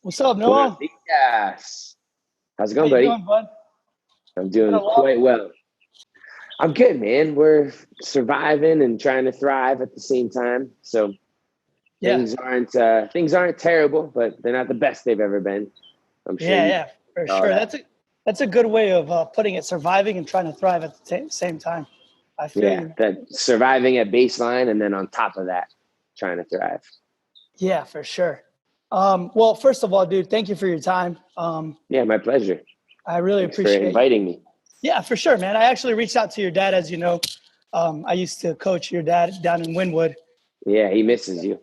What's up, Buenos Noah? dias. How's it How going, you buddy? doing, bud? I'm Been a doing long. quite well. I'm good, man. We're surviving and trying to thrive at the same time. So Yeah, things aren't terrible, but they're not the best they've ever been. I'm sure yeah, you yeah, for know all sure. that. That's a good way of putting it. Surviving and trying to thrive at the same time. I feel Yeah, you, man. that surviving at baseline and then on top of that, trying to thrive. Yeah, for sure. Well, first of all, dude, thank you for your time. Yeah, my pleasure. I really Thanks for appreciate. inviting me. Yeah, for sure, man. I actually reached out to your dad, as you know. I used to coach your dad down in Wynwood. Yeah, he misses you.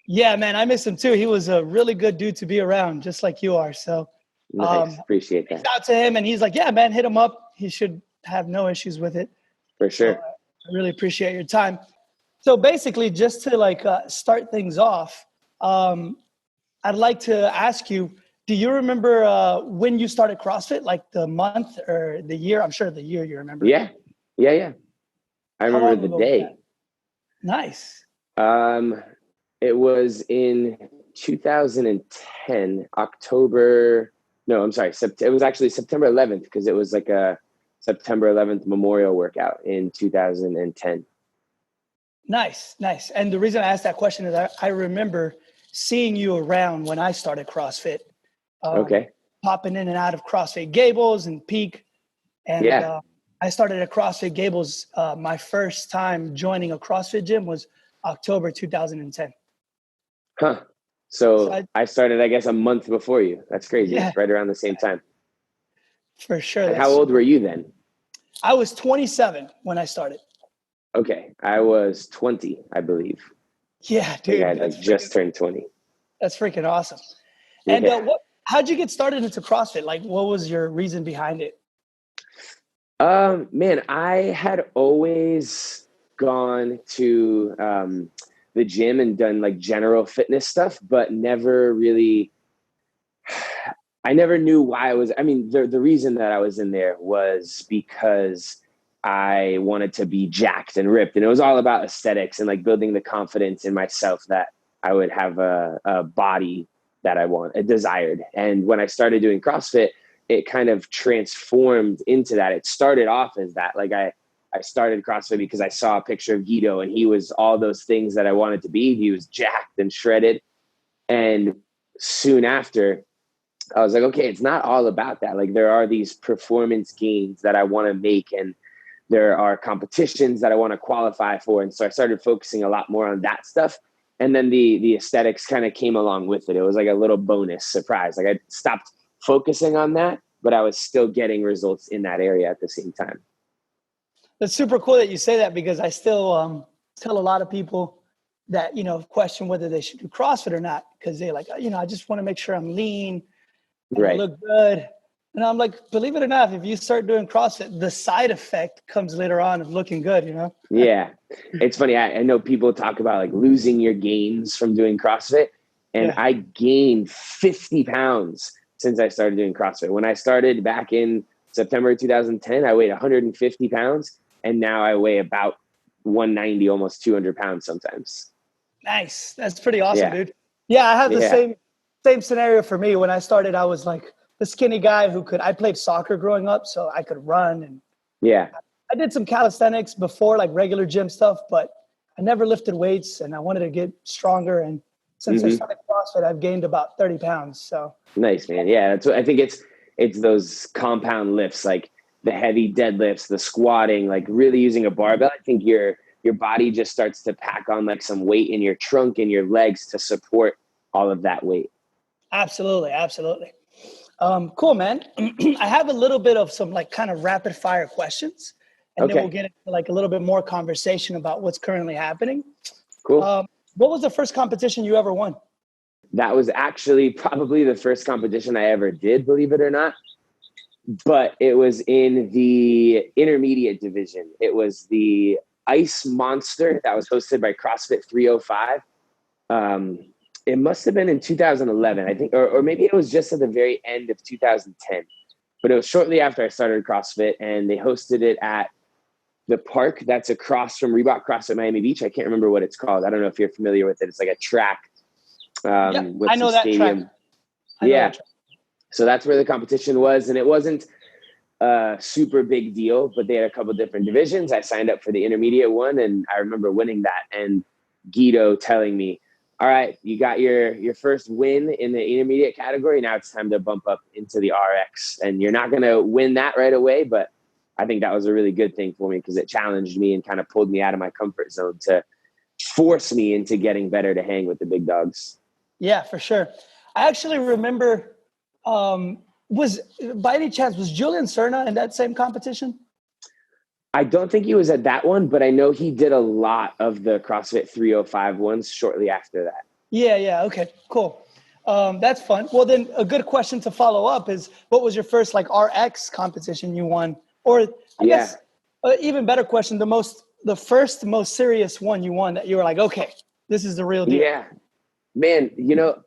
Yeah, man, I miss him too. He was a really good dude to be around, just like you are. So, Nice. Appreciate reached that. out to him, and he's like, "Yeah, man, hit him up. He should have no issues with it." For So sure. I really appreciate your time. So basically, just to start things off, um, I'd like to ask you: do you remember when you started CrossFit? Like the month or the year? I'm sure the year you remember. Yeah. Yeah. I How remember long the ago was that? day. Nice. Um, it was in 2010, October. No, I'm sorry. It was actually September 11th because it was like a September 11th memorial workout in 2010. Nice, nice. And the reason I asked that question is I remember seeing you around when I started CrossFit, um, Okay. popping in and out of CrossFit Gables and Peak. And Yeah. I started at CrossFit Gables. My first time joining a CrossFit gym was October 2010. Huh. So So I started, I guess, a month before you. That's crazy. yeah, Right around the same time. for sure. And That's how old were super. you then? I was 27 when I started. Okay. I was 20, I believe. Yeah, I think I dude, had like just turned 20. that's freaking awesome. And Yeah. how'd you get started into CrossFit? Like, what was your reason behind it? Man, I had always gone to the gym and done like general fitness stuff, but never really, I never knew why I was. I mean, the reason that I was in there was because I wanted to be jacked and ripped, and it was all about aesthetics and like building the confidence in myself that I would have a body that I desired. And when I started doing CrossFit, it kind of transformed into that. It started off as that. I started CrossFit because I saw a picture of Guido, and he was all those things that I wanted to be. He was jacked and shredded, and soon after I was like, okay, it's not all about that. Like there are these performance gains that I want to make, and there are competitions that I want to qualify for. And so I started focusing a lot more on that stuff. And then the aesthetics kind of came along with it. It was like a little bonus surprise. Like I stopped focusing on that, but I was still getting results in that area at the same time. That's super cool that you say that because I still tell a lot of people that, question whether they should do CrossFit or not because they like, I just want to make sure I'm lean and I Right. look good. And I'm like, believe it or not, if you start doing CrossFit, the side effect comes later on of looking good. Yeah. It's funny. I know people talk about like losing your gains from doing CrossFit. And Yeah, I gained 50 pounds since I started doing CrossFit. When I started back in September 2010, I weighed 150 pounds. And now I weigh about 190, almost 200 pounds sometimes. nice. That's pretty awesome, Yeah. dude. Yeah, I have the Yeah. same scenario for me. When I started, I was like the skinny guy I played soccer growing up, so I could run and Yeah. I did some calisthenics before, like regular gym stuff, but I never lifted weights and I wanted to get stronger. And since I Hmm. started CrossFit, I've gained about 30 pounds. So Nice, man. Yeah. That's what I think it's those compound lifts, like the heavy deadlifts, the squatting, like really using a barbell. I think your body just starts to pack on like some weight in your trunk and your legs to support all of that weight. absolutely, absolutely. Cool, man. I have a little bit of some like kind of rapid fire questions, and then we'll Okay. get into like a little bit more conversation about what's currently happening. Cool. Um, what was the first competition you ever won? That was actually probably the first competition I ever did, believe it or not. But it was in the intermediate division. It was the Ice Monster that was hosted by CrossFit 305. Um, it must have been in 2011, I think, or maybe it was just at the very end of 2010. But it was shortly after I started CrossFit, and they hosted it at the park that's across from Reebok CrossFit Miami Beach. I can't remember what it's called. I don't know if you're familiar with it. It's like a track Yep, with I some know that track. stadium. I know Yeah. that. So that's where the competition was. And it wasn't a super big deal, but they had a couple different divisions. I signed up for the intermediate one, and I remember winning that. And Guido telling me, all right, you got your first win in the intermediate category. Now it's time to bump up into the RX. And you're not going to win that right away, but I think that was a really good thing for me because it challenged me and kind of pulled me out of my comfort zone to force me into getting better to hang with the big dogs. Yeah, for sure. I actually remember, was by any chance, was Julian Cerna in that same competition? I don't think he was at that one, but I know he did a lot of the CrossFit 305 ones shortly after that. Yeah. Okay, cool. That's fun. Well, then a good question to follow up is, what was your first like RX competition you won? Or I guess even better question, the first most serious one you won that you were like, okay, this is the real deal. Yeah, man,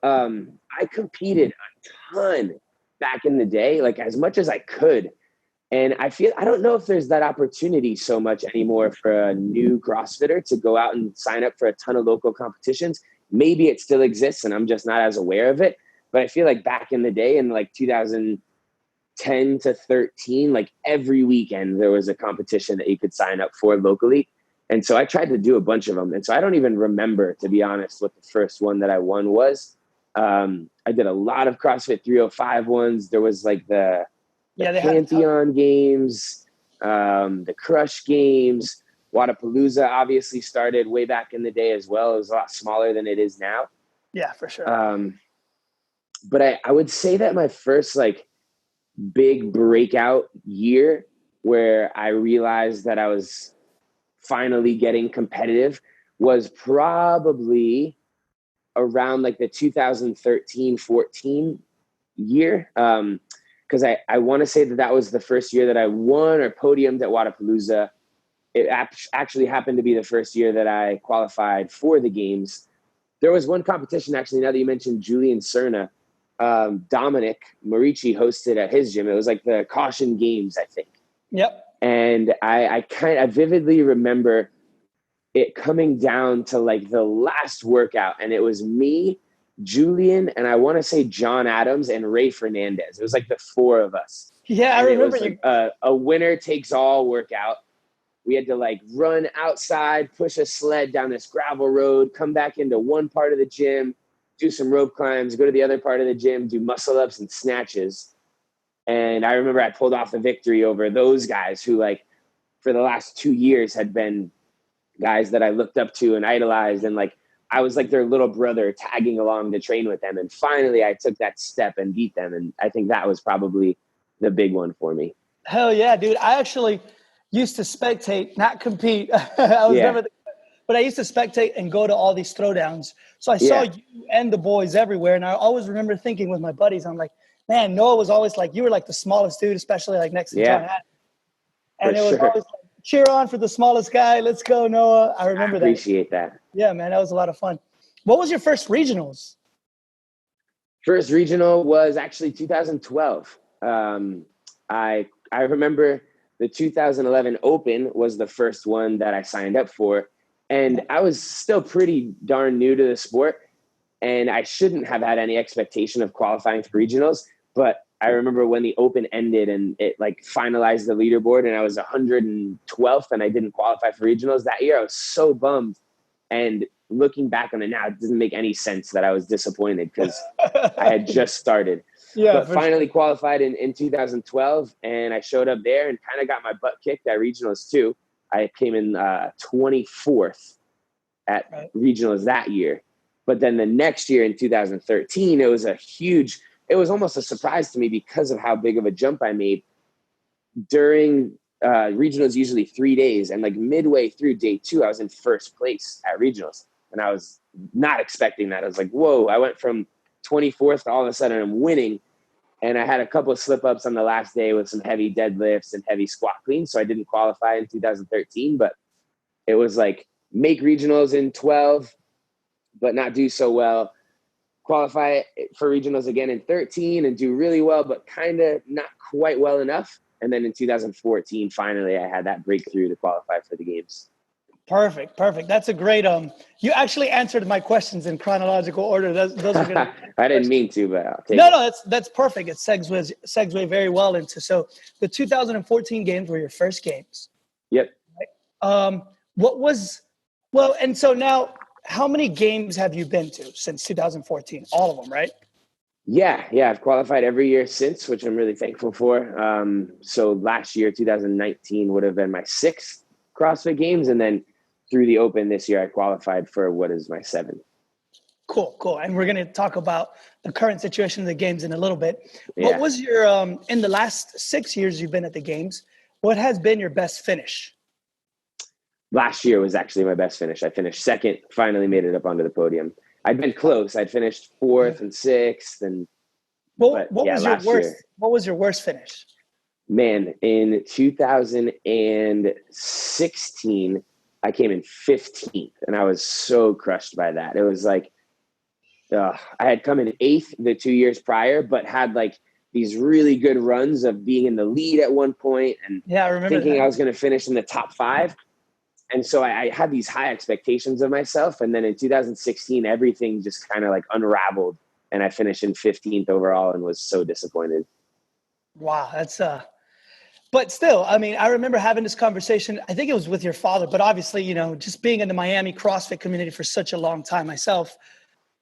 I competed a ton back in the day, like as much as I could. And I don't know if there's that opportunity so much anymore for a new CrossFitter to go out and sign up for a ton of local competitions. Maybe it still exists and I'm just not as aware of it. But I feel like back in the day in like 2010 to 13, like every weekend there was a competition that you could sign up for locally. And so I tried to do a bunch of them. And so I don't even remember, to be honest, what the first one that I won was. I did a lot of CrossFit 305 ones. There was like the Pantheon games, the Crush games, Wadapalooza obviously started way back in the day as well. It was a lot smaller than it is now. Yeah, for sure. But I would say that my first like big breakout year where I realized that I was finally getting competitive was probably around like the 2013-14 year. Because I want to say that was the first year that I won or podiumed at Wadapalooza. It actually happened to be the first year that I qualified for the games. There was one competition, actually, now that you mentioned Julian Cerna, Dominic Marici hosted at his gym. It was like the Caution Games, I think. Yep. And I vividly remember it coming down to like the last workout, and it was me, Julian, and I want to say John Adams and Ray Fernandez. It was like the four of us. Yeah, and I remember it was like a winner takes all workout. We had to like run outside, push a sled down this gravel road, come back into one part of the gym, do some rope climbs, go to the other part of the gym, do muscle ups and snatches. And I remember I pulled off the victory over those guys who like for the last 2 years had been guys that I looked up to and idolized. And like, I was like their little brother tagging along to train with them. And finally I took that step and beat them. And I think that was probably the big one for me. Hell yeah, dude. I actually used to spectate, not compete. I was never, but I used to spectate and go to all these throwdowns. So I saw you and the boys everywhere. And I always remember thinking with my buddies, I'm like, man, Noah was always like, you were like the smallest dude, especially like next to John Adams. And it was always like, cheer on for the smallest guy. Let's go, Noah. I remember that. I appreciate that. Yeah, man, that was a lot of fun. What was your first regionals? First regional was actually 2012. I remember the 2011 Open was the first one that I signed up for. And I was still pretty darn new to the sport. And I shouldn't have had any expectation of qualifying for regionals. But I remember when the Open ended and it like finalized the leaderboard and I was 112th and I didn't qualify for regionals that year. I was so bummed. And looking back on it now, it doesn't make any sense that I was disappointed because I had just started. But finally qualified in 2012 and I showed up there and kind of got my butt kicked at regionals too. I came in 24th at regionals that year. But then the next year in 2013, it was almost a surprise to me because of how big of a jump I made. During regionals, usually 3 days, and like midway through day 2, I was in first place at regionals. And I was not expecting that. I was like, whoa, I went from 24th to all of a sudden I'm winning. And I had a couple of slip-ups on the last day with some heavy deadlifts and heavy squat cleans. So I didn't qualify in 2013, but it was like make regionals in 12, but not do so well. Qualify for regionals again in 13 and do really well, but kind of not quite well enough. And then in 2014, finally, I had that breakthrough to qualify for the games. Perfect. Perfect. That's a great, you actually answered my questions in chronological order. Those are going to be I didn't questions. mean to, but I'll take No, it. no, that's perfect. It segues very well into, so the 2014 games were your first games. Yep. Um, what was, well, and so now, how many games have you been to since 2014? All of them, right? Yeah, I've qualified every year since, which I'm really thankful for. So last year, 2019, would have been my sixth CrossFit Games, and then through the Open this year, I qualified for what is my seventh. Cool, cool. And we're going to talk about the current situation of the games in a little bit. What Yeah. was your, in the last 6 years you've been at the games, what has been your best finish? Last year was actually my best finish. I finished second, finally made it up onto the podium. I'd been close. I'd finished fourth and sixth, and What was your last worst? year, What was your worst finish? man, in 2016, I came in 15th, and I was so crushed by that. It was like I had come in eighth the 2 years prior, but had like these really good runs of being in the lead at one point and Yeah, I remember thinking that. I was going to finish in the top five. And so I had these high expectations of myself. And then in 2016, everything just kind of like unraveled. And I finished in 15th overall and was so disappointed. Wow, that's but still, I mean, I remember having this conversation. I think it was with your father, but obviously, just being in the Miami CrossFit community for such a long time myself,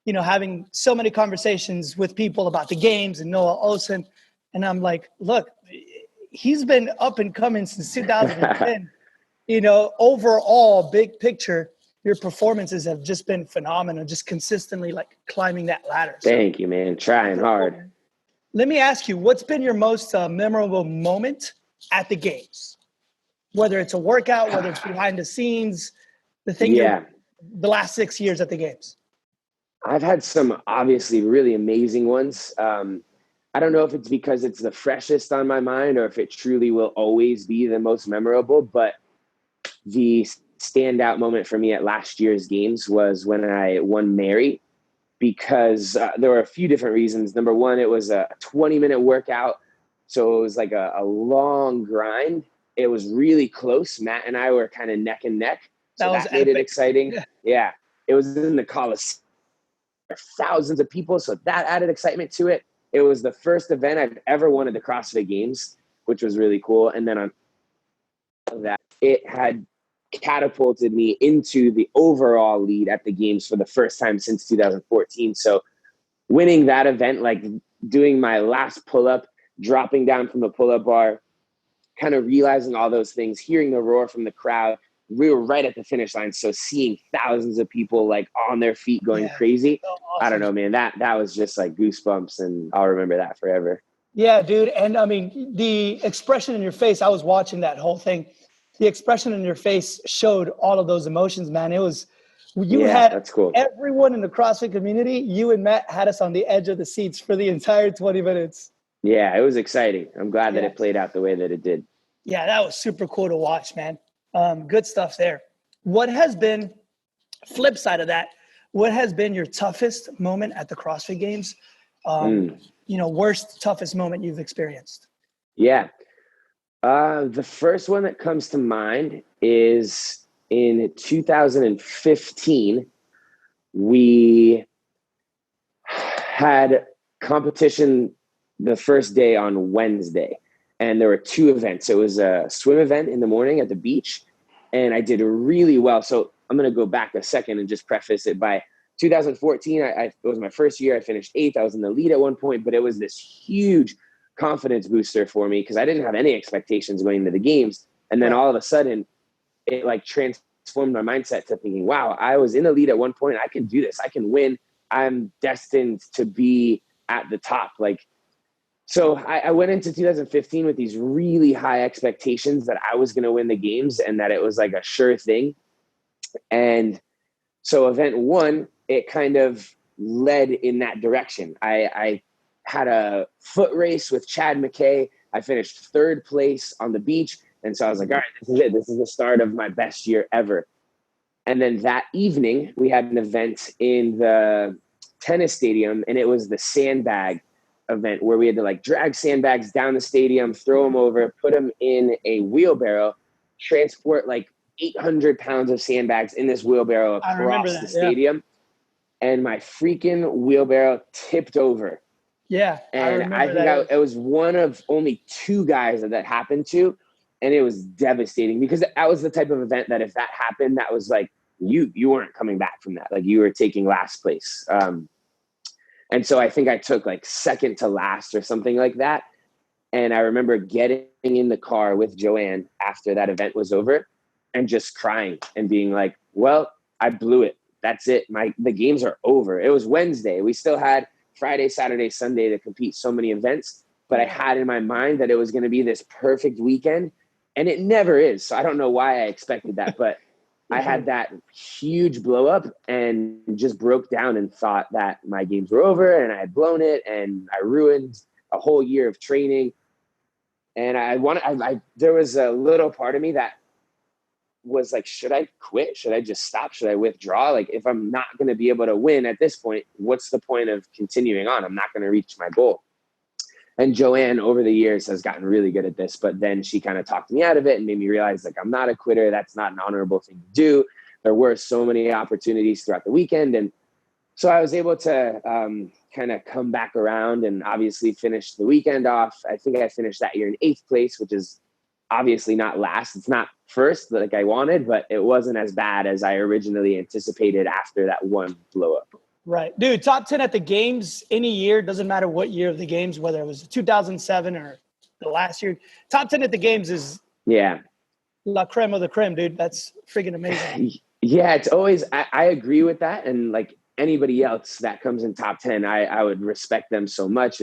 having so many conversations with people about the games and Noah Olsen. And I'm like, look, he's been up and coming since 2010. Overall, big picture, your performances have just been phenomenal, just consistently like climbing that ladder. Thank you, man. Trying hard. Let me ask you, what's been your most memorable moment at the games? Whether it's a workout, whether it's behind the scenes, the last 6 years at the games. I've had some obviously really amazing ones. I don't know if it's because it's the freshest on my mind or if it truly will always be the most memorable, but the standout moment for me at last year's games was when I won Mary, because there were a few different reasons. Number one, it was a 20-minute workout. So it was like a long grind. It was really close. Matt and I were kind of neck and neck. So that made it exciting. Yeah. It was in the Coliseum. Thousands of people. So that added excitement to it. It was the first event I've ever won at the CrossFit Games, which was really cool. And then on that, it had catapulted me into the overall lead at the games for the first time since 2014. So winning that event, like doing my last pull-up, dropping down from the pull-up bar, kind of realizing all those things, hearing the roar from the crowd. We were right at the finish line. So seeing thousands of people like on their feet going crazy. So awesome. I don't know, man, that was just like goosebumps, and I'll remember that forever. Yeah, dude. And I mean, the expression in your face, I was watching that whole thing. The expression in your face showed all of those emotions, man. It was, that's cool. Everyone in the CrossFit community, you and Matt had us on the edge of the seats for the entire 20 minutes. Yeah, it was exciting. I'm glad that it played out the way that it did. Yeah, that was super cool to watch, man. Good stuff there. What has been, flip side of that, what has been your toughest moment at the CrossFit Games? Worst, toughest moment you've experienced? Yeah. The first one that comes to mind is in 2015, we had competition the first day on Wednesday, and there were two events. It was a swim event in the morning at the beach, and I did really well. So I'm going to go back a second and just preface it by 2014. It was my first year. I finished eighth. I was in the lead at one point, but it was this huge confidence booster for me because I didn't have any expectations going into the games. And then all of a sudden it like transformed my mindset to thinking, wow, I was in the lead at one point. I can do this. I can win. I'm destined to be at the top. So I went into 2015 with these really high expectations that I was going to win the games and that it was like a sure thing. And so event one, it kind of led in that direction. I had a foot race with Chad McKay. I finished third place on the beach. And so I was like, all right, this is it. This is the start of my best year ever. And then that evening we had an event in the tennis stadium, and it was the sandbag event where we had to like drag sandbags down the stadium, throw them over, put them in a wheelbarrow, transport like 800 pounds of sandbags in this wheelbarrow I remember across the that. Yeah. stadium. And my freaking wheelbarrow tipped over. Yeah. I And I remember think that. I was one of only 2 guys that happened to. And it was devastating because that was the type of event that if that happened, that was like, you weren't coming back from that. Like you were taking last place. And so I think I took like second to last or something like that. And I remember getting in the car with Joanne after that event was over and just crying and being like, well, I blew it. That's it. The games are over. It was Wednesday. We still had Friday, Saturday, Sunday to compete so many events, but I had in my mind that it was going to be this perfect weekend, and it never is. So I don't know why I expected that, but I had that huge blow up and just broke down and thought that my games were over and I had blown it and I ruined a whole year of training. And there was a little part of me that was like, should I quit? Should I just stop? Should I withdraw? Like, if I'm not going to be able to win at this point, what's the point of continuing on? I'm not going to reach my goal. And Joanne over the years has gotten really good at this, but then she kind of talked me out of it and made me realize like, I'm not a quitter. That's not an honorable thing to do. There were so many opportunities throughout the weekend. And so I was able to kind of come back around and obviously finish the weekend off. I think I finished that year in 8th place, which is obviously not last. It's not first like I wanted, but it wasn't as bad as I originally anticipated after that one blow up. Right. Dude, top 10 at the games any year, doesn't matter what year of the games, whether it was 2007 or the last year. Top 10 at the games is la creme of the creme, dude. That's freaking amazing. Yeah, it's always, I agree with that. And like anybody else that comes in top 10, I would respect them so much.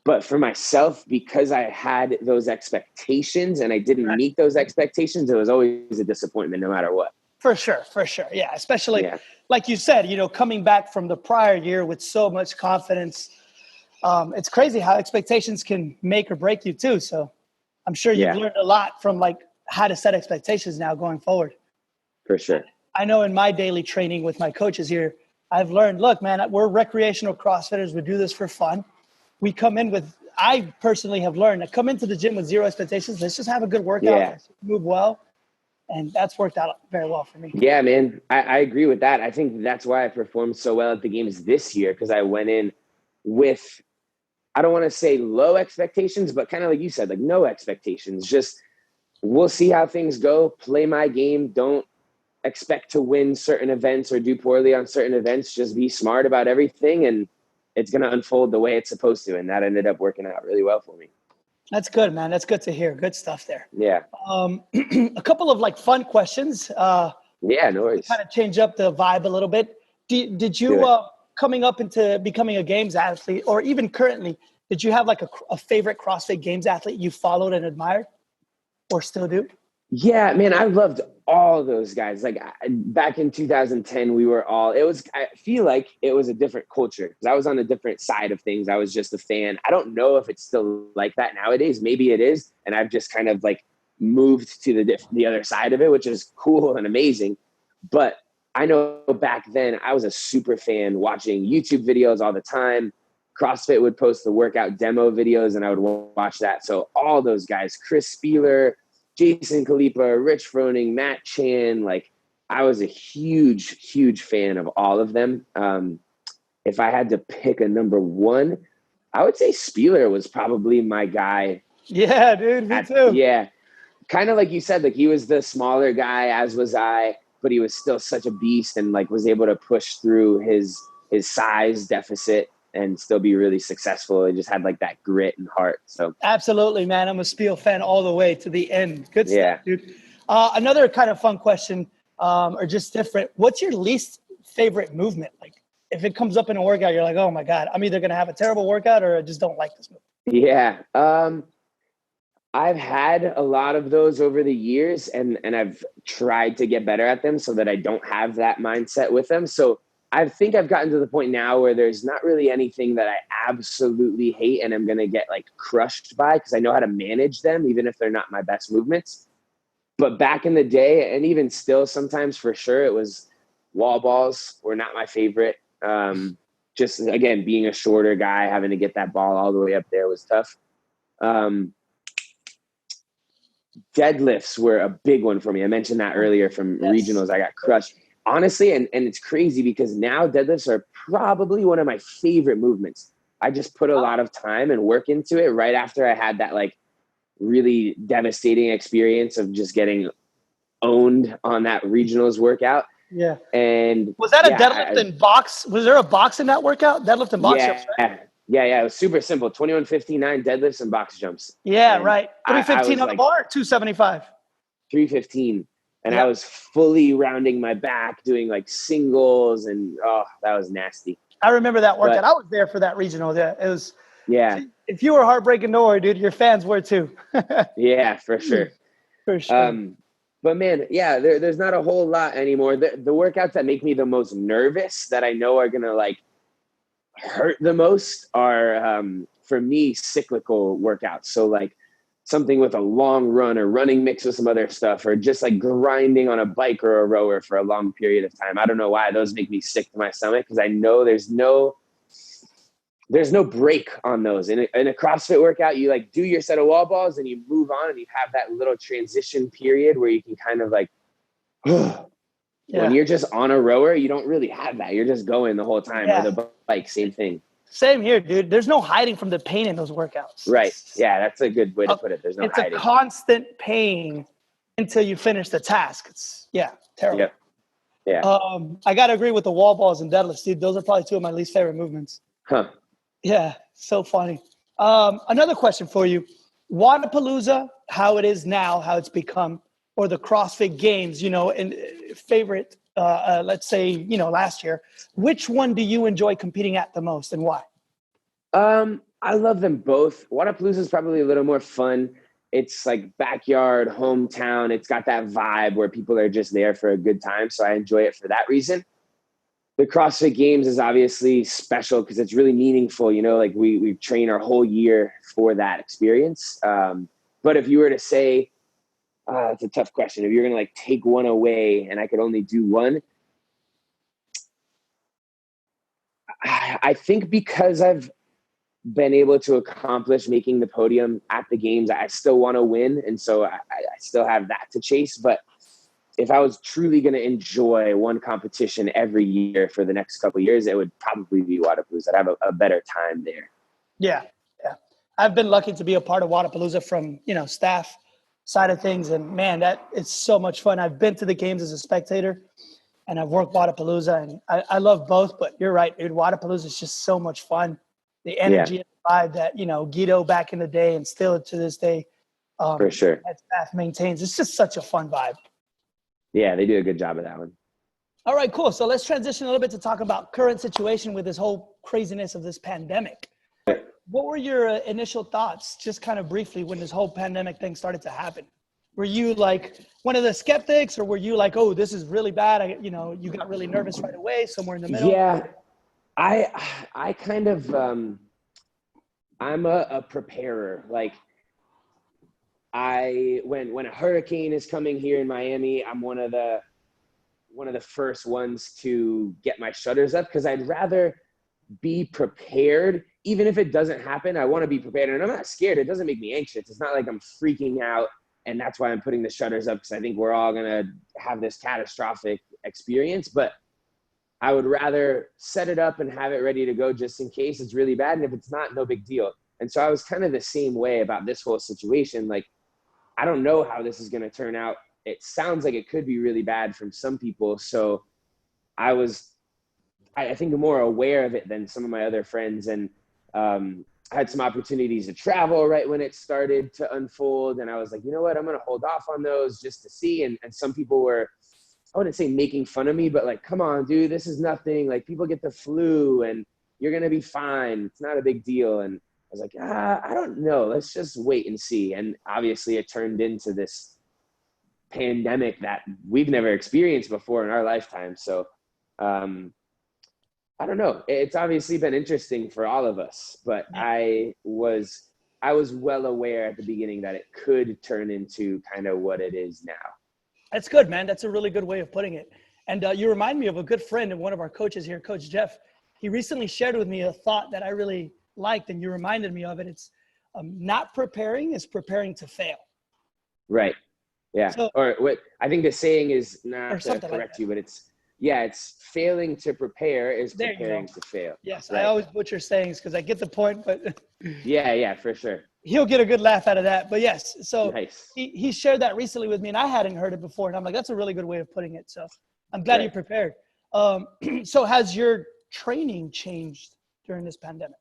But for myself, because I had those expectations and I didn't meet those expectations, it was always a disappointment no matter what. For sure. Yeah. Especially, like you said, coming back from the prior year with so much confidence. It's crazy how expectations can make or break you too. So I'm sure you've learned a lot from like how to set expectations now going forward. For sure. I know in my daily training with my coaches here, I've learned, look, man, we're recreational CrossFitters. We do this for fun. We come in with, I personally have learned to come into the gym with 0 expectations. Let's just have a good workout. Let's move well. And that's worked out very well for me. Yeah, man, I agree with that. I think that's why I performed so well at the games this year, because I went in with, I don't want to say low expectations, but kind of like you said, like no expectations. Just we'll see how things go, play my game. Don't expect to win certain events or do poorly on certain events. Just be smart about everything, and it's going to unfold the way it's supposed to. And that ended up working out really well for me. That's good, man. That's good to hear. Good stuff there. Yeah. A couple of like fun questions. Yeah, no worries. Kind of change up the vibe a little bit. Did you, coming up into becoming a games athlete, or even currently, did you have like a favorite CrossFit Games athlete you followed and admired, or still do? Yeah, man, I loved all those guys. Like back in 2010, we were all, I feel like it was a different culture because I was on a different side of things. I was just a fan. I don't know if it's still like that nowadays. Maybe it is. And I've just kind of like moved to the other side of it, which is cool and amazing. But I know back then I was a super fan, watching YouTube videos all the time. CrossFit would post the workout demo videos and I would watch that. So all those guys, Chris Spieler, Jason Kalipa, Rich Froning, Matt Chan, like I was a huge, huge fan of all of them. If I had to pick a number one, I would say Spieler was probably my guy. Yeah, dude, me too. Yeah. Kind of like you said, like he was the smaller guy, as was I, but he was still such a beast and like was able to push through his size deficit and still be really successful. It just had like that grit and heart. So absolutely, man. I'm a Spiel fan all the way to the end. Good stuff, dude. Another kind of fun question, or just different. What's your least favorite movement? Like if it comes up in a workout, you're like, oh my God, I'm either going to have a terrible workout or I just don't like this movement. Yeah. I've had a lot of those over the years and I've tried to get better at them so that I don't have that mindset with them. So I think I've gotten to the point now where there's not really anything that I absolutely hate and I'm going to get like crushed by because I know how to manage them, even if they're not my best movements. But back in the day, and even still sometimes for sure, it was wall balls were not my favorite. Just again, being a shorter guy, having to get that ball all the way up there was tough. deadlifts were a big one for me. I mentioned that earlier from Yes. regionals. I got crushed. Honestly, and it's crazy because now deadlifts are probably one of my favorite movements. I just put a lot of time and work into it right after I had that like really devastating experience of just getting owned on that regionals workout. Yeah. And Was that a yeah, deadlift and box? Was there a box in that workout? Deadlift and box jumps, yeah, right? yeah. It was super simple. 21:59 deadlifts and box jumps. Yeah, And right. I 315 was on the like bar, 275. 315. And I Yep. was fully rounding my back, doing like singles, and oh, that was nasty. I remember that workout. But I was there for that regional. Yeah, it was. yeah, If you were heartbreaking, don't worry, dude. Your fans were too. yeah, for sure. For sure. Um, but man, yeah, there's not a whole lot anymore. The workouts that make me the most nervous, that I know are gonna like hurt the most, are for me cyclical workouts. So like something with a long run or running mixed with some other stuff, or just like grinding on a bike or a rower for a long period of time. I don't know why those make me sick to my stomach, because I know there's no break on those. In a CrossFit workout, you like do your set of wall balls and you move on, and you have that little transition period where you can kind of like, when you're just on a rower, you don't really have that. You're just going the whole time, or the bike, same thing. Same here, dude. There's no hiding from the pain in those workouts. Right. Yeah, that's a good way to put it. There's no It's hiding. a constant pain until you finish the task. It's terrible. Yep. Yeah. I gotta agree with the wall balls and deadlifts, dude. Those are probably two of my least favorite movements. Huh. Yeah, so funny. Another question for you. Wadapalooza, how it is now, how it's become, or the CrossFit Games, and favorite, let's say, last year. Which one do you enjoy competing at the most, and why? I love them both. Wadapalooza is probably a little more fun. It's like backyard, hometown. It's got that vibe where people are just there for a good time. So I enjoy it for that reason. The CrossFit Games is obviously special because it's really meaningful. Like we train our whole year for that experience. But if you were to say, it's a tough question. If you're going to like take one away and I could only do one, I think because I've been able to accomplish making the podium at the games, I still want to win. And so I still have that to chase. But if I was truly going to enjoy one competition every year for the next couple of years, it would probably be Wadapalooza. I'd have a better time there. Yeah. I've been lucky to be a part of Wadapalooza from, staff side of things. And man, that it's so much fun. I've been to the games as a spectator and I've worked Wadapalooza, and I love both, but you're right, dude. Wadapalooza is just so much fun. The energy and vibe that, Guido back in the day and still to this day, for sure, that staff maintains. It's just such a fun vibe. Yeah, they do a good job of that one. All right, cool. So let's transition a little bit to talk about current situation with this whole craziness of this pandemic. What were your initial thoughts, just kind of briefly, when this whole pandemic thing started to happen? Were you like one of the skeptics, or were you like, oh, this is really bad? You got really nervous right away, somewhere in the middle? Yeah, I kind of, I'm a preparer. Like when a hurricane is coming here in Miami, I'm one of the first ones to get my shutters up, because I'd rather be prepared. Even if it doesn't happen, I want to be prepared. And I'm not scared. It doesn't make me anxious. It's not like I'm freaking out, and that's why I'm putting the shutters up, because I think we're all going to have this catastrophic experience. But I would rather set it up and have it ready to go just in case it's really bad. And if it's not, no big deal. And so I was kind of the same way about this whole situation. Like, I don't know how this is going to turn out. It sounds like it could be really bad from some people. So I think more aware of it than some of my other friends. And I had some opportunities to travel right when it started to unfold. And I was like, you know what, I'm going to hold off on those just to see. And some people were, I wouldn't say making fun of me, but like, come on, dude, this is nothing. Like, people get the flu and you're going to be fine. It's not a big deal. And I was like, I don't know. Let's just wait and see. And obviously it turned into this pandemic that we've never experienced before in our lifetime. So I don't know. It's obviously been interesting for all of us, but I was well aware at the beginning that it could turn into kind of what it is now. That's good, man. That's a really good way of putting it. And you remind me of a good friend and one of our coaches here, Coach Jeff. He recently shared with me a thought that I really liked, and you reminded me of it. It's not preparing is preparing to fail. Right. Yeah. So, Or what I think the saying is, or not to something like correct that. you, but it's failing to prepare is There you go. preparing to fail. Yes, I Right. always butcher sayings because I get the point, but Yeah. Yeah, for sure. he'll get a good laugh out of that. But yes, so Nice. he shared that recently with me, and I hadn't heard it before, and I'm like, that's a really good way of putting it. So I'm glad you Right. prepared. So has your training changed during this pandemic?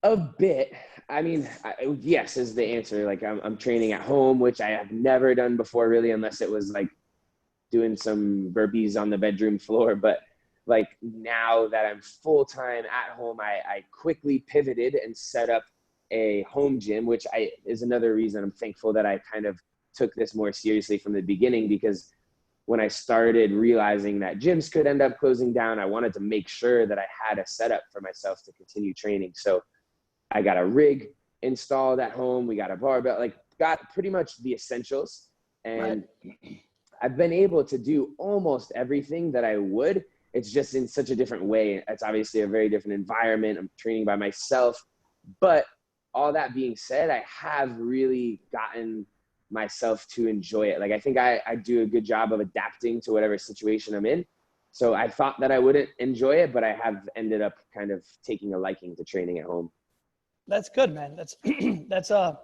A bit. I mean, yes is the answer. Like I'm training at home, which I have never done before really, unless it was like doing some burpees on the bedroom floor. But like now that I'm full time at home, I quickly pivoted and set up a home gym, which is another reason I'm thankful that I kind of took this more seriously from the beginning, because when I started realizing that gyms could end up closing down, I wanted to make sure that I had a setup for myself to continue training. So I got a rig installed at home. We got a barbell, like got pretty much the essentials. Right. And I've been able to do almost everything that I would. It's just in such a different way. It's obviously a very different environment. I'm training by myself. But all that being said, I have really gotten myself to enjoy it. Like I think I do a good job of adapting to whatever situation I'm in. So I thought that I wouldn't enjoy it, but I have ended up kind of taking a liking to training at home. That's good, man. That's that's a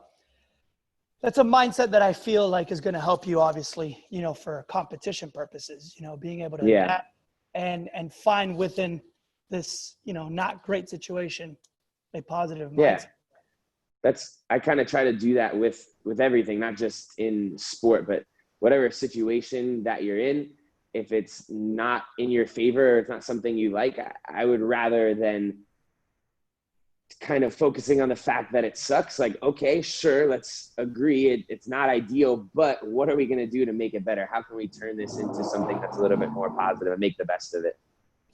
that's a mindset that I feel like is going to help you, obviously, for competition purposes. Being able to Yeah. adapt and find within this, not great situation, a positive Yeah. mindset. I kind of try to do that with everything, not just in sport, but whatever situation that you're in. If it's not in your favor, or it's not something you like, I would rather than kind of focusing on the fact that it sucks. Like, okay, sure, let's agree it's not ideal, but what are we going to do to make it better? How can we turn this into something that's a little bit more positive and make the best of it?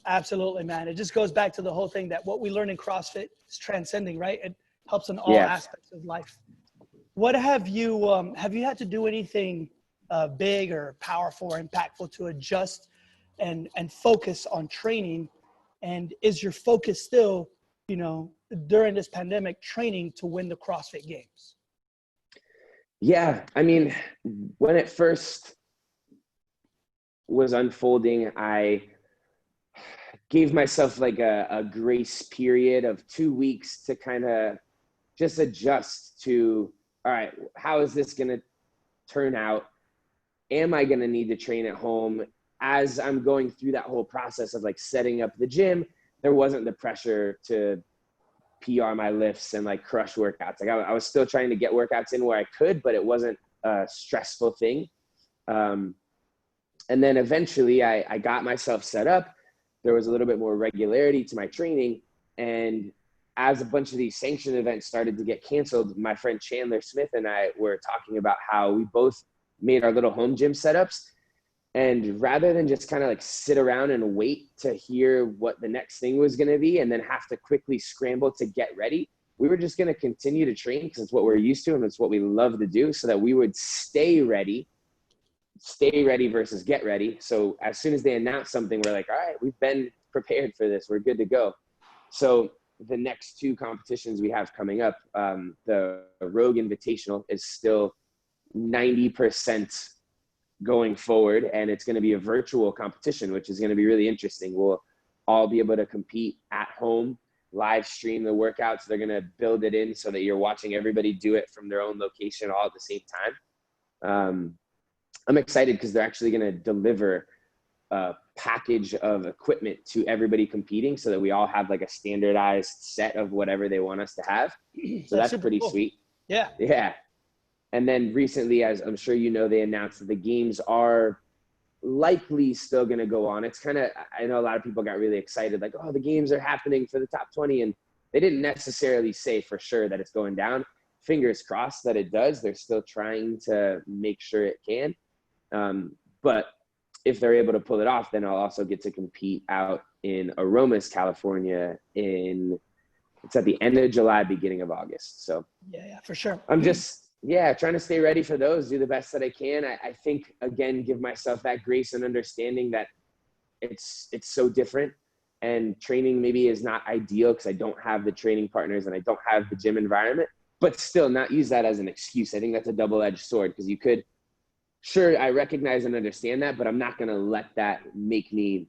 Absolutely, man. It just goes back to the whole thing that what we learn in CrossFit is transcending, right? It helps in all Yeah. aspects of life. What have you had to do anything big or powerful or impactful to adjust and focus on training? And is your focus still, during this pandemic, training to win the CrossFit Games? Yeah. I mean, when it first was unfolding, I gave myself like a grace period of 2 weeks to kind of just adjust to, all right, how is this going to turn out? Am I going to need to train at home? As I'm going through that whole process of like setting up the gym, there wasn't the pressure to PR my lifts and like crush workouts. Like I was still trying to get workouts in where I could, but it wasn't a stressful thing. And then eventually I got myself set up. There was a little bit more regularity to my training. And as a bunch of these sanctioned events started to get canceled, my friend Chandler Smith and I were talking about how we both made our little home gym setups. And rather than just kind of like sit around and wait to hear what the next thing was going to be and then have to quickly scramble to get ready, we were just going to continue to train because it's what we're used to and it's what we love to do, so that we would stay ready versus get ready. So as soon as they announce something, we're like, all right, we've been prepared for this. We're good to go. So the next two competitions we have coming up, the Rogue Invitational is still 90% going forward, and it's going to be a virtual competition, which is going to be really interesting. We'll all be able to compete at home, live stream the workouts. They're going to build it in so that you're watching everybody do it from their own location all at the same time. I'm excited because they're actually going to deliver a package of equipment to everybody competing so that we all have like a standardized set of whatever they want us to have. So that's pretty cool. sweet. Yeah. Yeah. And then recently, as I'm sure you know, they announced that the games are likely still going to go on. It's kind of, I know a lot of people got really excited, like, oh, the games are happening for the top 20. And they didn't necessarily say for sure that it's going down. Fingers crossed that it does. They're still trying to make sure it can. But if they're able to pull it off, then I'll also get to compete out in Aromas, California it's at the end of July, beginning of August. So yeah, for sure. I'm just, trying to stay ready for those, do the best that I can. I think, again, give myself that grace and understanding that it's so different, and training maybe is not ideal because I don't have the training partners and I don't have the gym environment. but still not use that as an excuse. I think that's a double-edged sword, because you could, sure, I recognize and understand that, but I'm not going to let that make me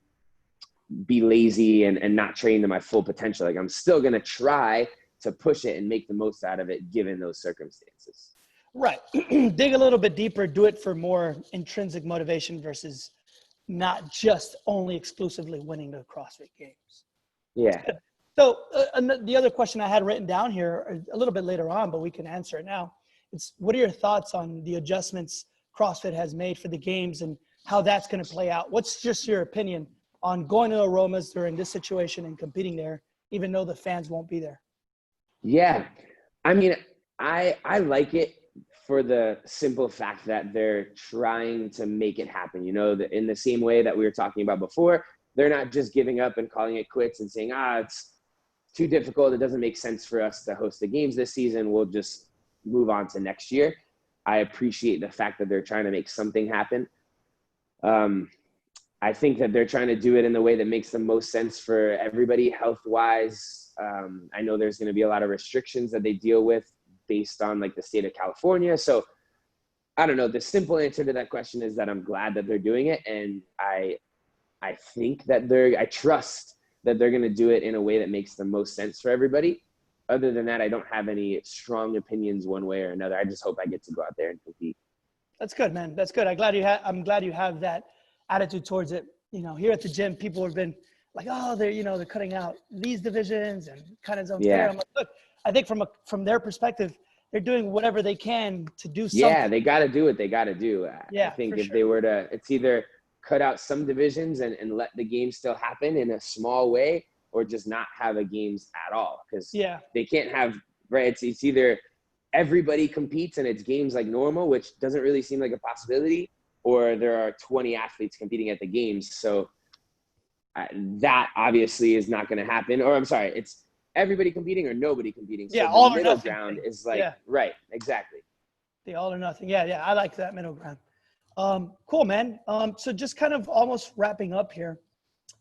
be lazy and not train to my full potential. Like, I'm still going to try to push it and make the most out of it given those circumstances. Right. Dig a little bit deeper, do it for more intrinsic motivation versus not just only exclusively winning the CrossFit Games. Yeah. So the other question I had written down here a little bit later on, but we can answer it now. It's, what are your thoughts on the adjustments CrossFit has made for the games and how that's going to play out? What's just your opinion on going to Aromas during this situation and competing there, even though the fans won't be there? Yeah. I mean, I like it for the simple fact that they're trying to make it happen. You know, in the same way that we were talking about before, they're not just giving up and calling it quits and saying, it's too difficult, it doesn't make sense for us to host the games this season, we'll just move on to next year. I appreciate the fact that they're trying to make something happen. I think that they're trying to do it in the way that makes the most sense for everybody health-wise. I know there's going to be a lot of restrictions that they deal with based on like the state of California. So I don't know. The simple answer to that question is that I'm glad that they're doing it. And I think that I trust that they're going to do it in a way that makes the most sense for everybody. Other than that, I don't have any strong opinions one way or another. I just hope I get to go out there and compete. That's good, man. That's good. I'm glad you have that attitude towards it. You know, here at the gym, people have been like, they're cutting out these divisions and kind of unfair. Yeah. I'm like, look, I think from their perspective, they're doing whatever they can to do something. Yeah, they got to do what they got to do. Yeah, I think if they were to, it's either cut out some divisions and let the game still happen in a small way, or just not have a games at all. Because they can't have, right? It's either everybody competes and it's games like normal, which doesn't really seem like a possibility, or there are 20 athletes competing at the games. So that obviously is not going to happen. Or I'm sorry, it's everybody competing or nobody competing. So all the or middle nothing ground thing. is like, right, exactly. The all or nothing. Yeah, I like that middle ground. Cool, man. So just kind of almost wrapping up here,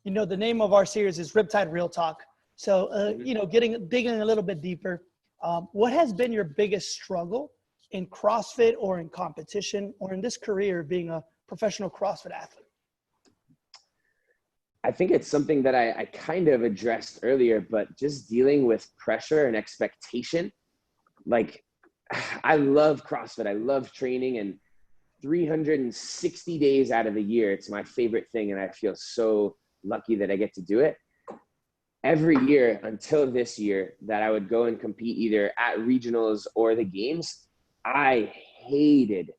you know, the name of our series is Riptide Real Talk. So, you know, digging a little bit deeper, what has been your biggest struggle in CrossFit or in competition or in this career being a professional CrossFit athlete? I think it's something that I kind of addressed earlier, but just dealing with pressure and expectation. Like, I love CrossFit. I love training, and 360 days out of the year, it's my favorite thing. And I feel so lucky that I get to do it. Every year until this year that I would go and compete either at regionals or the games, I hated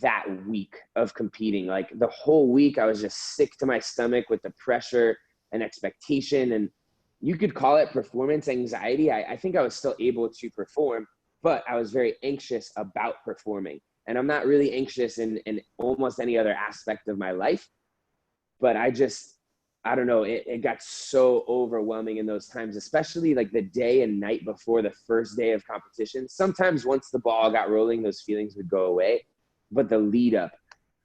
that week of competing. Like, the whole week I was just sick to my stomach with the pressure and expectation. And you could call it performance anxiety. I think I was still able to perform, but I was very anxious about performing. And I'm not really anxious in almost any other aspect of my life, but I don't know, it got so overwhelming in those times, especially like the day and night before the first day of competition. Sometimes once the ball got rolling, those feelings would go away, but the lead up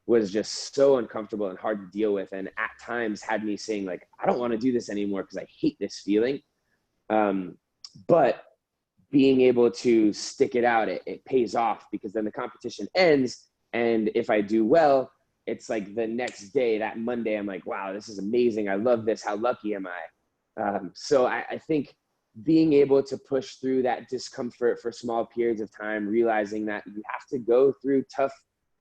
was just so uncomfortable and hard to deal with. And at times had me saying like, I don't want to do this anymore because I hate this feeling. But being able to stick it out, it pays off, because then the competition ends. And if I do well, it's like the next day, that Monday, I'm like, wow, this is amazing. I love this. How lucky am I? So I think being able to push through that discomfort for small periods of time, realizing that you have to go through tough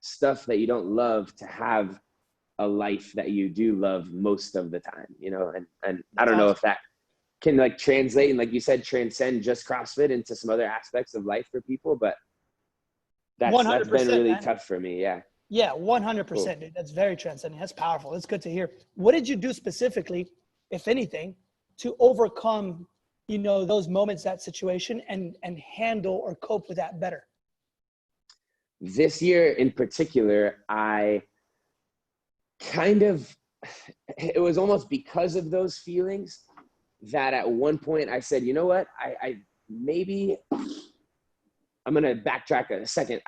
stuff that you don't love to have a life that you do love most of the time, you know? And I don't know if that can like translate and, like you said, transcend just CrossFit into some other aspects of life for people, but that's been really tough for me. Yeah. Yeah, 100%, dude. That's very transcending. That's powerful. That's good to hear. What did you do specifically, if anything, to overcome, you know, those moments, that situation, and handle or cope with that better? This year in particular, it was almost because of those feelings that at one point I said, you know what, I'm going to backtrack a second.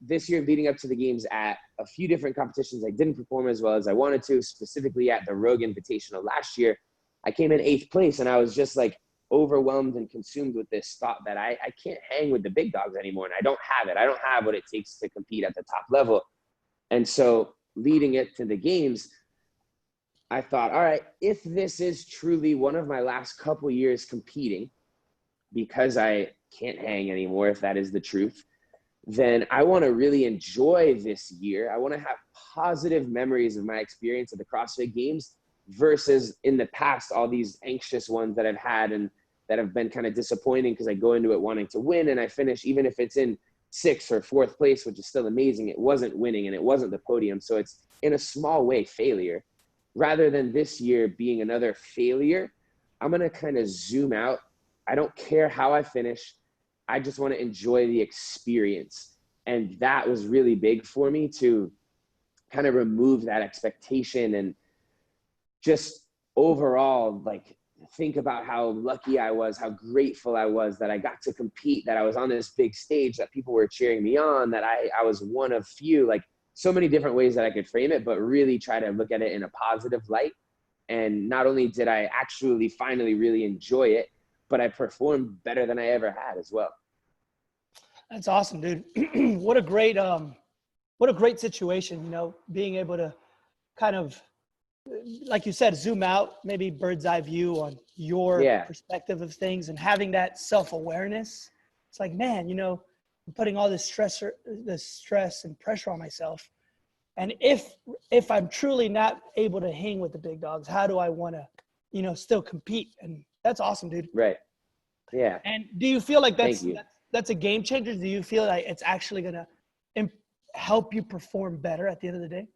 This year leading up to the games at a few different competitions, I didn't perform as well as I wanted to, specifically at the Rogue Invitational last year. I came in 8th place, and I was just like overwhelmed and consumed with this thought that I can't hang with the big dogs anymore. And I don't have it. I don't have what it takes to compete at the top level. And so leading it to the games, I thought, all right, if this is truly one of my last couple years competing, because I can't hang anymore, if that is the truth, then I want to really enjoy this year. I want to have positive memories of my experience at the CrossFit Games versus in the past, all these anxious ones that I've had and that have been kind of disappointing because I go into it wanting to win and I finish, even if it's in 6th or 4th place, which is still amazing, it wasn't winning and it wasn't the podium. So it's in a small way failure. Rather than this year being another failure, I'm going to kind of zoom out. I don't care how I finish. I just want to enjoy the experience. And that was really big for me to kind of remove that expectation and just overall, like, think about how lucky I was, how grateful I was that I got to compete, that I was on this big stage, that people were cheering me on, that I was one of few, like so many different ways that I could frame it, but really try to look at it in a positive light. And not only did I actually finally really enjoy it, but I performed better than I ever had as well. That's awesome, dude. What a great situation, you know, being able to kind of, like you said, zoom out, maybe bird's eye view on your perspective of things and having that self-awareness. It's like, man, you know, I'm putting all this stress and pressure on myself. And if I'm truly not able to hang with the big dogs, how do I want to, you know, still compete? And that's awesome, dude. Right. Yeah. And do you feel like that's a game changer? Do you feel like it's actually going to help you perform better at the end of the day?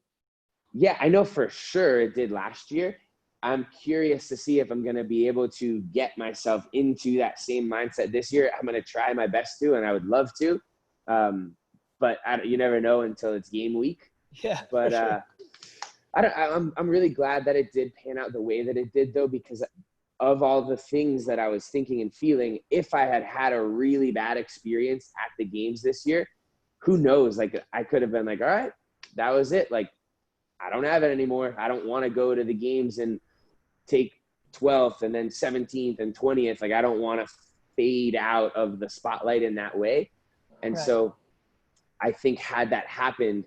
Yeah, I know for sure it did last year. I'm curious to see if I'm going to be able to get myself into that same mindset this year. I'm going to try my best to, and I would love to. But you never know until it's game week. Yeah. But sure. I'm really glad that it did pan out the way that it did, though, because of all the things that I was thinking and feeling. If I had had a really bad experience at the games this year, who knows? Like, I could have been like, all right, that was it. Like, I don't have it anymore. I don't want to go to the games and take 12th and then 17th and 20th. Like, I don't want to fade out of the spotlight in that way. And so I think had that happened,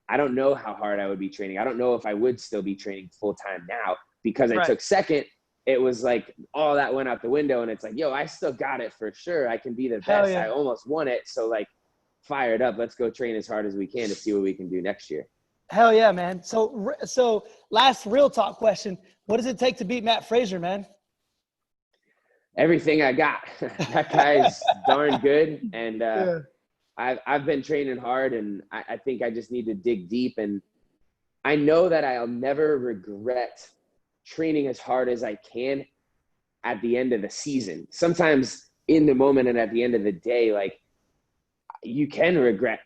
I don't know how hard I would be training. I don't know if I would still be training full time now because I took second. It was like all that went out the window and it's like, yo, I still got it for sure. I can be the best. I almost won it. So like, fire it up. Let's go train as hard as we can to see what we can do next year. Hell yeah, man. So last real talk question. What does it take to beat Matt Fraser, man? Everything I got. That guy's darn good. And I've been training hard, and I think I just need to dig deep. And I know that I'll never regret training as hard as I can at the end of the season. Sometimes in the moment and at the end of the day, like, you can regret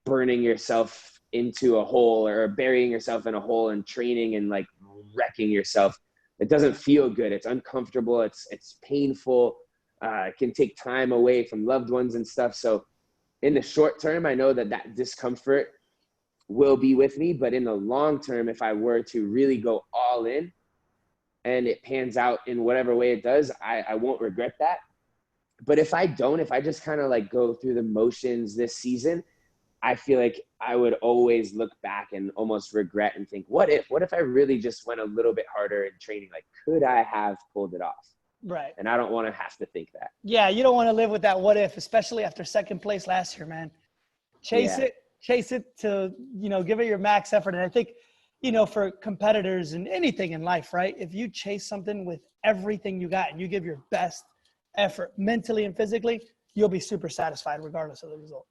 burning yourself into a hole or burying yourself in a hole and training and like wrecking yourself. It doesn't feel good. It's uncomfortable. It's painful. It can take time away from loved ones and stuff. So in the short term, I know that discomfort will be with me, but in the long term, if I were to really go all in and it pans out in whatever way it does, I won't regret that. But if I don't, if I just kind of like go through the motions this season, I feel like I would always look back and almost regret and think, what if I really just went a little bit harder in training? Like, could I have pulled it off? Right. And I don't want to have to think that. Yeah, you don't want to live with that what if, especially after second place last year, man. Chase it to, you know, give it your max effort. And I think, you know, for competitors and anything in life, right? If you chase something with everything you got and you give your best effort mentally and physically, you'll be super satisfied regardless of the result.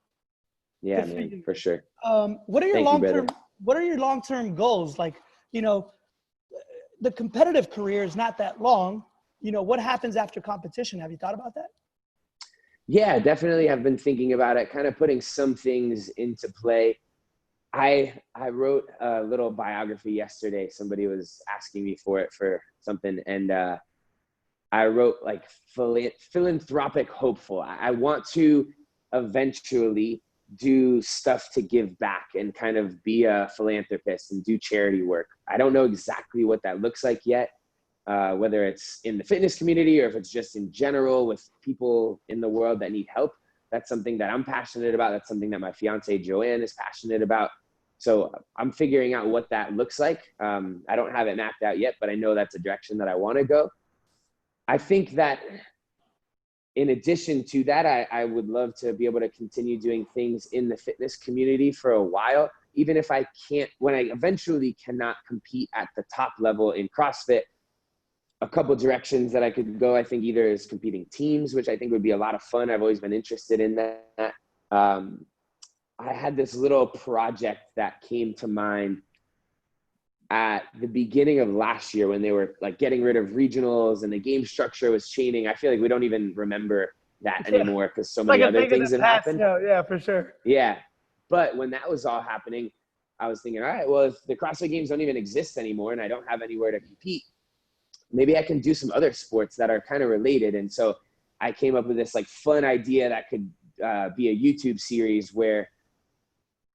Yeah, man, for sure. What are your long-term goals? Like, you know, the competitive career is not that long. You know, what happens after competition? Have you thought about that? Yeah, definitely. I've been thinking about it, kind of putting some things into play. I wrote a little biography yesterday. Somebody was asking me for it for something. And I wrote like philanthropic hopeful. I want to eventually do stuff to give back and kind of be a philanthropist and do charity work. I don't know exactly what that looks like yet. whether it's in the fitness community or if it's just in general with people in the world that need help. That's something that I'm passionate about. That's something that my fiance Joanne is passionate about. So I'm figuring out what that looks like. I don't have it mapped out yet, but I know that's a direction that I want to go. I think that in addition to that, I would love to be able to continue doing things in the fitness community for a while, even if I can't, when I eventually cannot compete at the top level in CrossFit. A couple directions that I could go, I think, either is competing teams, which I think would be a lot of fun. I've always been interested in that. I had this little project that came to mind at the beginning of last year when they were like getting rid of regionals and the game structure was changing. I feel like we don't even remember that anymore because so many other things have happened. Yeah, for sure. Yeah. But when that was all happening, I was thinking, all right, well, if the CrossFit Games don't even exist anymore and I don't have anywhere to compete, maybe I can do some other sports that are kind of related. And so I came up with this like fun idea that could be a YouTube series where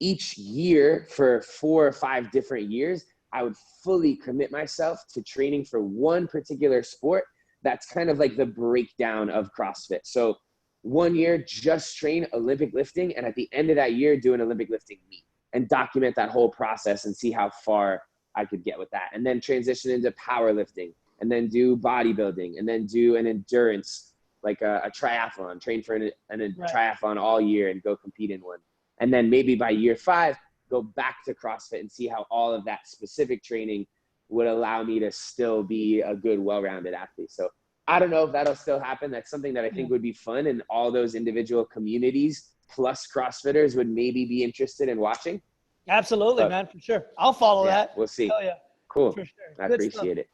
each year for 4 or 5 different years, I would fully commit myself to training for one particular sport. That's kind of like the breakdown of CrossFit. So 1 year, just train Olympic lifting. And at the end of that year, do an Olympic lifting meet and document that whole process and see how far I could get with that. And then transition into powerlifting and then do bodybuilding and then do an endurance, like a triathlon, train for a triathlon all year and go compete in one. And then maybe by year 5, go back to CrossFit and see how all of that specific training would allow me to still be a good, well-rounded athlete. So I don't know if that'll still happen. That's something that I think would be fun, and all those individual communities plus CrossFitters would maybe be interested in watching. Absolutely, man, for sure. I'll follow that. We'll see. Hell yeah. Cool. For sure. I appreciate it.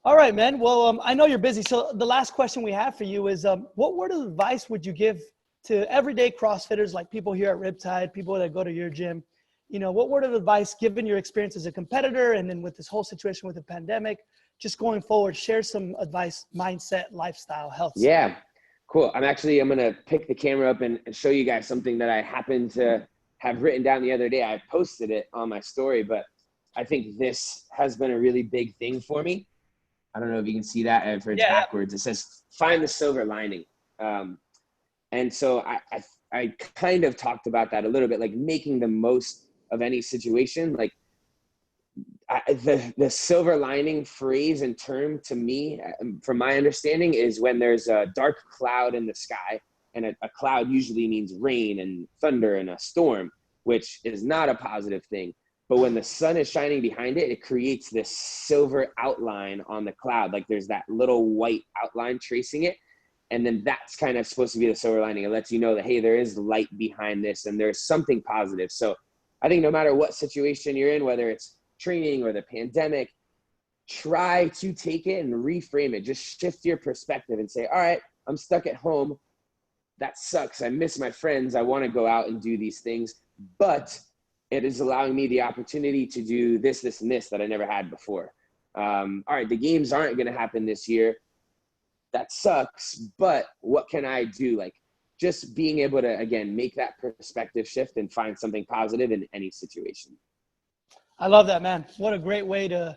All right, man. Well, I know you're busy. So the last question we have for you is, what word of advice would you give to everyday CrossFitters, like people here at Riptide, people that go to your gym? You know, what word of advice, given your experience as a competitor and then with this whole situation with the pandemic, just going forward, share some advice, mindset, lifestyle, health. Yeah, cool. I'm going to pick the camera up and show you guys something that I happened to have written down the other day. I posted it on my story, but I think this has been a really big thing for me. I don't know if you can see that. If it's backwards, it says, find the silver lining. And so I kind of talked about that a little bit, like making the most of any situation. Like the silver lining phrase and term to me, from my understanding, is when there's a dark cloud in the sky, and a cloud usually means rain and thunder and a storm, which is not a positive thing. But when the sun is shining behind it, it creates this silver outline on the cloud. Like there's that little white outline tracing it. And then that's kind of supposed to be the silver lining. It lets you know that, hey, there is light behind this and there's something positive. So I think no matter what situation you're in, whether it's training or the pandemic, try to take it and reframe it. Just shift your perspective and say, all right, I'm stuck at home. That sucks. I miss my friends. I want to go out and do these things, but it is allowing me the opportunity to do this, this, and this that I never had before. All right, the games aren't going to happen this year. That sucks, but what can I do? Like just being able to, again, make that perspective shift and find something positive in any situation. I love that, man. What a great way to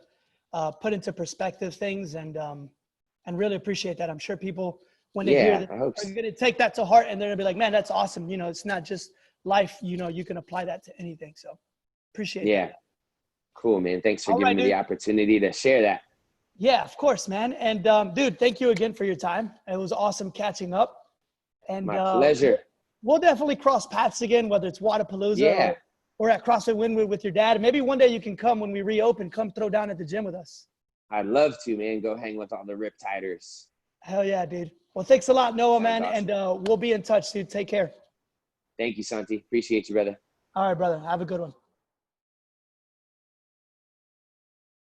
put into perspective things, and really appreciate that. I'm sure people, when they hear that, are going to take that to heart, and they're going to be like, man, that's awesome. You know, it's not just life, you know, you can apply that to anything. So appreciate that. Yeah. Cool, man. Thanks for giving me the opportunity to share that. Yeah, of course, man. And dude, thank you again for your time. It was awesome catching up. And my pleasure. We'll definitely cross paths again, whether it's Wadapalooza or at CrossFit Wynwood with your dad. And maybe one day you can come when we reopen, come throw down at the gym with us. I'd love to, man. Go hang with all the Riptiders. Hell yeah, dude. Well, thanks a lot, Noah, man. Awesome. And we'll be in touch, dude. Take care. Thank you, Santi. Appreciate you, brother. All right, brother. Have a good one.